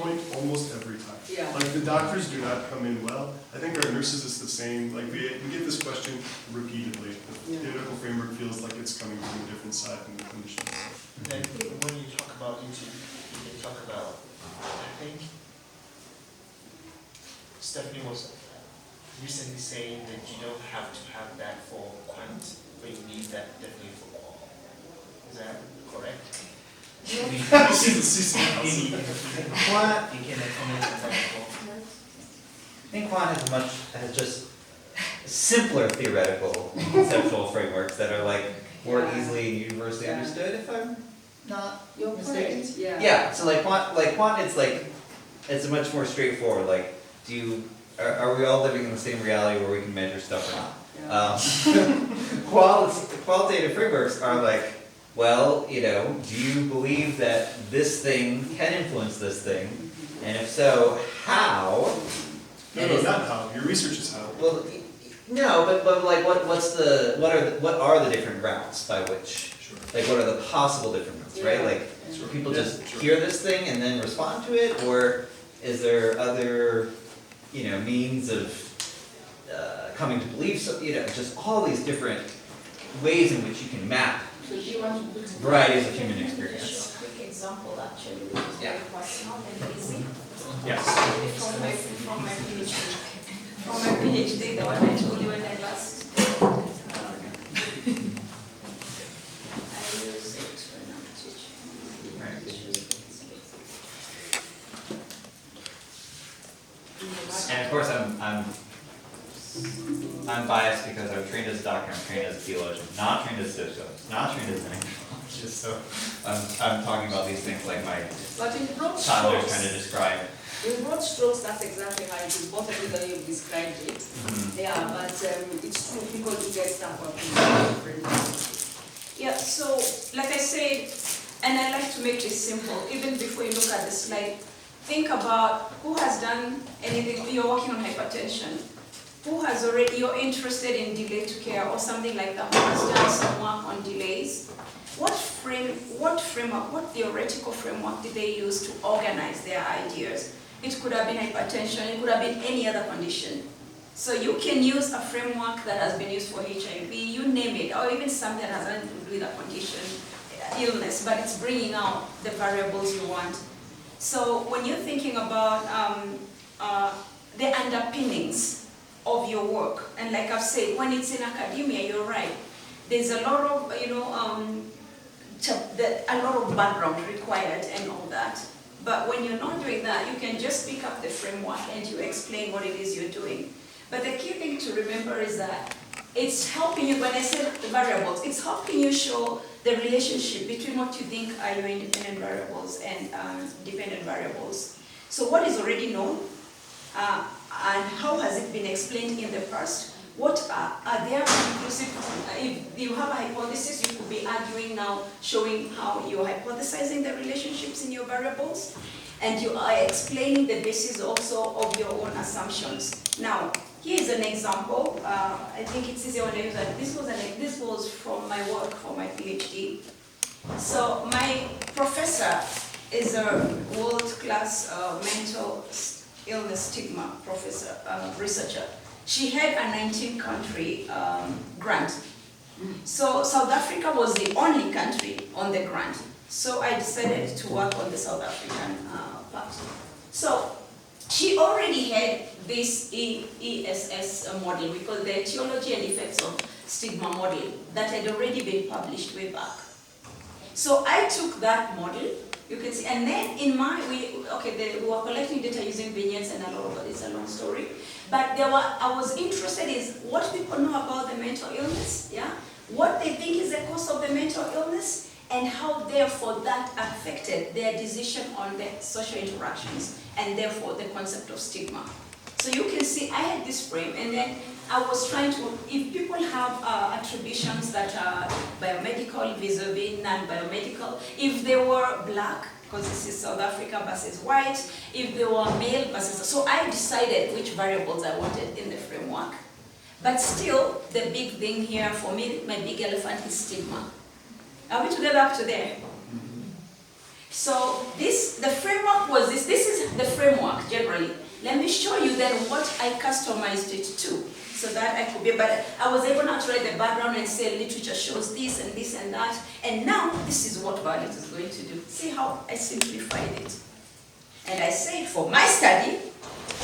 point almost every time. Yeah. Like the doctors do not come in well. I think our nurses is the same. Like we get this question repeatedly. The theoretical framework feels like it's coming from a different side than the clinicians. Then when you talk about YouTube, you talk about, I think Stephanie was recently saying that you don't have to have that for quant, but you need that definitely for qual. Is that correct? Quant, I think quant has just simpler theoretical and conceptual frameworks that are like more easily and universally understood, if I'm not You're mistaken. correct, yeah. Yeah, so like quant it's much more straightforward, like are we all living in the same reality where we can measure stuff or not? Qualitative frameworks are like, well, do you believe that this thing can influence this thing? And if so, how? No, not how. Your research is how. Well, no, but like what are the different routes by which? Sure. Like what are the possible different routes, right? Like Sure. people Yeah, just sure. hear this thing and then respond to it, or is there other means of coming to believe, so just all these different ways in which you can map So do you want to put varieties of human experience. A quick example actually, which is very personal and easy. Yes. From my PhD, the one I told you when I last. I use it when I'm teaching. And of course, I'm biased because I'm trained as a doctor, I'm trained as a theologian, not trained as a sociologist, not trained as an anthropologist. So I'm talking about these things like my But in broad toddler's strokes, trying to describe. in broad strokes, that's exactly how it is. Both of you that you've described it. Yeah, but it's true, people do get stuck on different. Yeah, so like I said, and I like to make this simple, even before you look at the slide, think about who has done anything, you're working on hypertension, who has already, you're interested in delay to care or something like that, who has done some work on delays. What framework, what theoretical framework did they use to organize their ideas? It could have been hypertension, it could have been any other condition. So you can use a framework that has been used for HIV, you name it, or even something that has nothing to do with a condition, illness, but it's bringing out the variables you want. So when you're thinking about the underpinnings of your work, and like I've said, when it's in academia, you're right. There's a lot of, a lot of background required and all that. But when you're not doing that, you can just pick up the framework and you explain what it is you're doing. But the key thing to remember is that it's helping you, when I say the variables, it's helping you show the relationship between what you think are your independent variables and dependent variables. So what is already known, and how has it been explained in the past? What are there inclusive, if you have a hypothesis, you could be arguing now, showing how you're hypothesizing the relationships in your variables, and you are explaining the basis also of your own assumptions. Now, here's an example. I think it's easier when I use that. This was from my work for my PhD. So my professor is a world-class mental illness stigma professor, researcher. She had a 19-country grant. So South Africa was the only country on the grant. So I decided to work on the South African part. So she already had this ESS model, we call the etiology and effects of stigma model, that had already been published way back. So I took that model, you can see, and then in we were collecting data using vignettes and a lot of it, it's a long story. But I was interested in what people know about the mental illness, yeah? What they think is the cause of the mental illness, and how therefore that affected their decision on the social interactions, and therefore the concept of stigma. So you can see I had this frame, and then I was trying to, if people have attributions that are biomedical vis-a-vis non-biomedical, if they were black, because this is South Africa versus white, if they were male versus, so I decided which variables I wanted in the framework. But still, the big thing here for me, my big elephant is stigma. Are we together up to there? So the framework was this is the framework generally. Let me show you then what I customized it to, so that I could be, but I was able now to write the background and say literature shows this and this and that, and now this is what Violet is going to do. See how I simplified it. And I said for my study,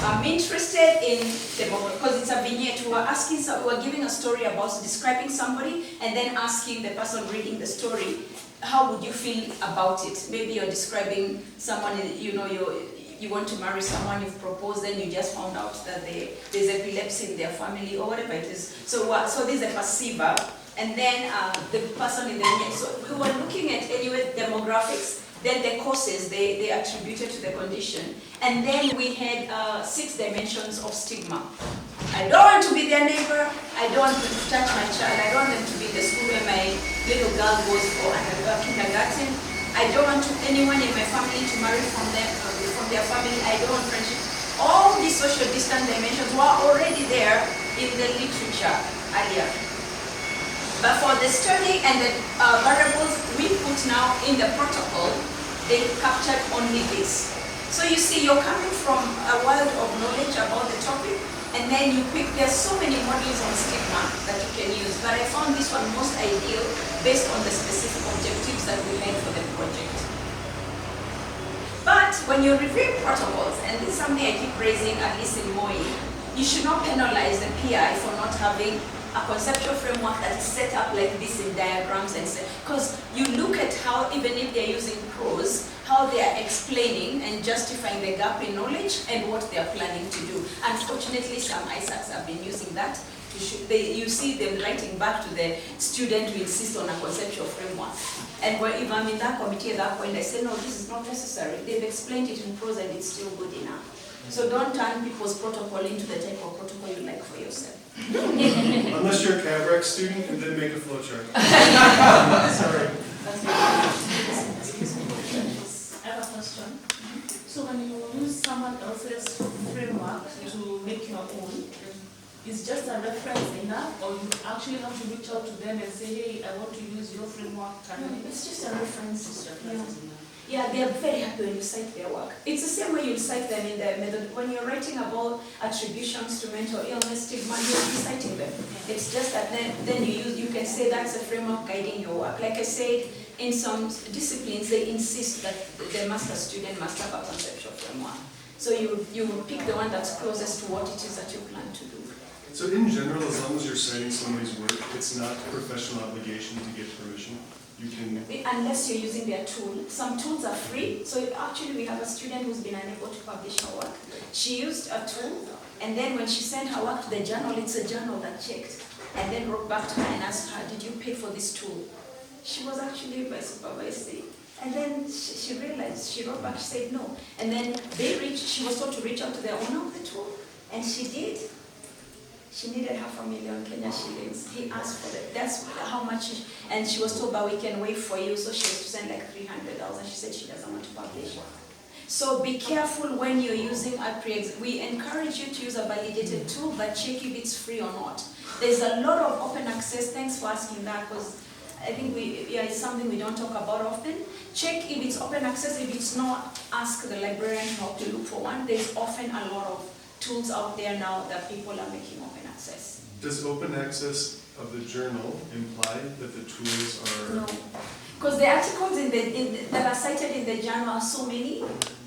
I'm interested in because it's a vignette. We were giving a story about describing somebody and then asking the person reading the story, how would you feel about it? Maybe you're describing someone, you want to marry someone, you've proposed, then you just found out that there's epilepsy in their family or whatever it is. So there's a passive verb, and then the person in the vignette. So we were looking at anyway demographics. Then the causes they attributed to the condition. And then we had 6 dimensions of stigma. I don't want to be their neighbor. I don't want to touch my child. I don't want them to be in the school where my little girl goes for kindergarten. I don't want anyone in my family to marry from their family. I don't want friendship. All these social distance dimensions were already there in the literature earlier. But for the study and the variables we put now in the protocol, they captured only this. So you see, you're coming from a world of knowledge about the topic, and then you pick, there's so many modules on stigma that you can use, but I found this one most ideal based on the specific objectives that we had for the project. But when you're reviewing protocols, and this is something I keep raising at least in MOE, you should not penalize the PI for not having a conceptual framework that is set up like this in diagrams, and because you look at how, even if they're using prose, how they are explaining and justifying the gap in knowledge and what they are planning to do. Unfortunately, some Isercs have been using that. You see them writing back to the student to insist on a conceptual framework. And if I'm in that committee at that point, I say, no, this is not necessary. They've explained it in prose and it's still good enough. So don't turn people's protocol into the type of protocol you like for yourself. Unless you're a CABREX student, and then make a flowchart. Sorry. I have a question. So when you use someone else's framework to make your own, is just a reference enough, or you actually have to reach out to them and say, hey, I want to use your framework? It's just a reference. Yeah, they are very happy when you cite their work. It's the same way you cite them in the method. When you're writing about attributions to mental illness, stigma, you'll be citing them. It's just that then you can say that's a framework guiding your work. Like I said, in some disciplines, they insist that the master student must have a conceptual framework. So you pick the one that's closest to what it is that you plan to do. So in general, as long as you're citing somebody's work, it's not a professional obligation to get permission. You can... Unless you're using their tool. Some tools are free. So actually we have a student who's been unable to publish her work. She used a tool, and then when she sent her work to the journal, it's a journal that checked, and then wrote back to her and asked her, did you pay for this tool? She was actually by supervising. And then she realized, she wrote back, she said no. And then she was told to reach out to the owner of the tool, and she did. She needed $500,000 Kenya shillings. He asked for it. That's how much, and she was told, but we can wait for you. So she was to send like 300,000. She said she doesn't want to publish. So be careful when you're using a we encourage you to use a validated tool, but check if it's free or not. There's a lot of open access. Thanks for asking that, because I think it's something we don't talk about often. Check if it's open access. If it's not, ask the librarian how to look for one. There's often a lot of tools out there now that people are making open access. Does open access of the journal imply that the tools are... No, because the articles that are cited in the journal are so many.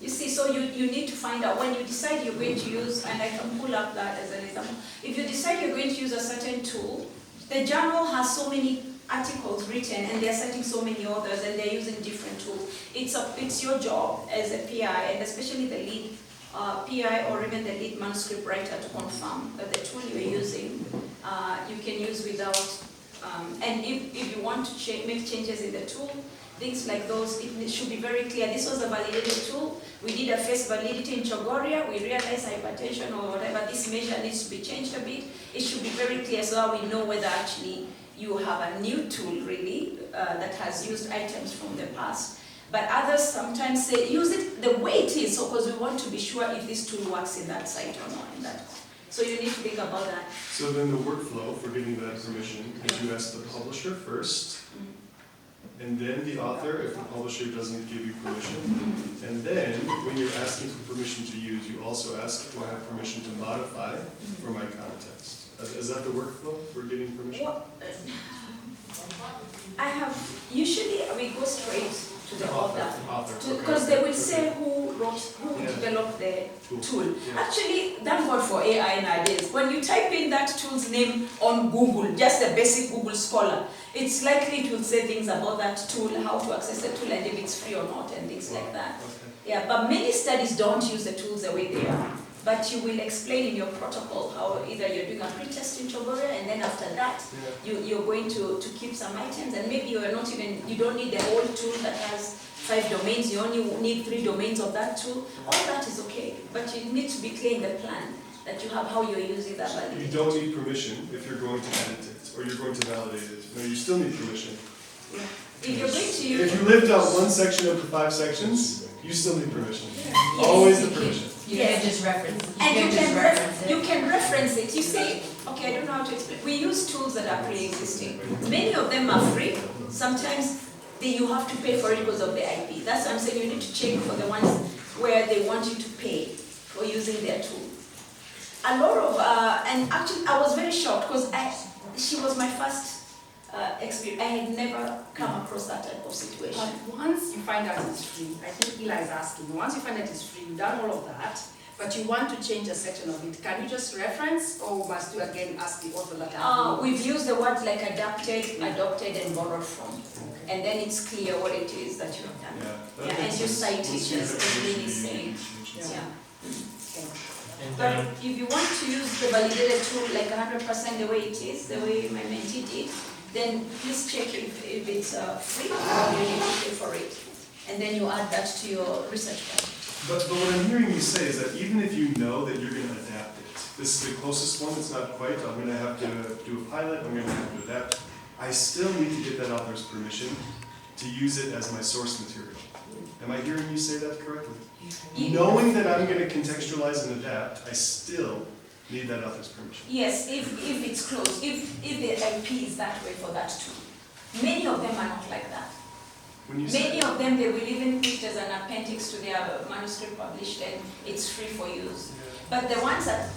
You see, so you need to find out when you decide you're going to use, and I can pull up that as an example. If you decide you're going to use a certain tool, the journal has so many articles written, and they're citing so many authors, and they're using different tools. It's your job as a PI, and especially the lead PI or even the lead manuscript writer, to confirm that the tool you're using you can use without, and if you want to make changes in the tool, things like those, it should be very clear. This was a validated tool. We did a face validity in Chogoria. We realized hypertension or whatever, this measure needs to be changed a bit. It should be very clear so that we know whether actually you have a new tool really that has used items from the past. But others sometimes say, use it the way it is, so because we want to be sure if this tool works in that site or not in that. So you need to think about that. So then the workflow for getting that permission is you ask the publisher first, and then the author if the publisher doesn't give you permission. And then, when you're asking for permission to use, you also ask, do I have permission to modify for my context? Is that the workflow for getting permission? What, I have, usually we go straight to the author. Author. Because they will say who wrote, who Yeah. developed the tool. Yeah. Actually, thank God for AI nowadays. When you type in that tool's name on Google, just a basic Google Scholar, it's likely it will say things about that tool, how to access the tool, and if it's free or not, and things like that. Okay. Yeah, but many studies don't use the tools the way they are. But you will explain in your protocol how either you're doing a pre-test in Chogoria, and then after that, Yeah. you're going to keep some items, and maybe you're not even, you don't need the whole tool that has 5 domains, you only need 3 domains of that tool. All that is okay, but you need to be clear in the plan that you have how you're using that value. You don't need permission if you're going to edit it, or you're going to validate it. No, you still need permission. Yeah. If you're going to use... If you lived out one section of the 5 sections, you still need permission. Yes, Always you the can. permission. You Yes. can just reference it. And you just can, reference it. you can reference it. You say, okay, I don't know how to explain. We use tools that are pre-existing. Many of them are free. Sometimes you have to pay for it because of the IP. That's what I'm saying. You need to check for the ones where they want you to pay for using their tool. A lot of, and actually I was very shocked because she was my first experience. I had never come across that type of situation. But once you find out it's free, I think Eli is asking, once you find out it's free, you've done all of that, but you want to change a section of it, can you just reference, or must you again ask the author that? We've used the words like adapted, adopted, and borrowed from. And then it's clear what it is that you have done. Yeah. Yeah, and you cite it just as really saying. Yeah. And But if you want to use the validated tool like 100% the way it is, the way my mentee did, then please check if it's free or you need to pay for it. And then you add that to your research plan. But what I'm hearing you say is that even if you know that you're going to adapt it, this is the closest one, it's not quite, I'm going to have to do a pilot, I'm going to have to adapt, I still need to get that author's permission to use it as my source material. Am I hearing you say that correctly? Knowing that I'm going to contextualize and adapt, I still need that author's permission. Yes, if it's closed, if the IP is that way for that tool. Many of them are not like that. When you say Many of them, they will even put it as an appendix to their manuscript published, and it's free for use. But the ones that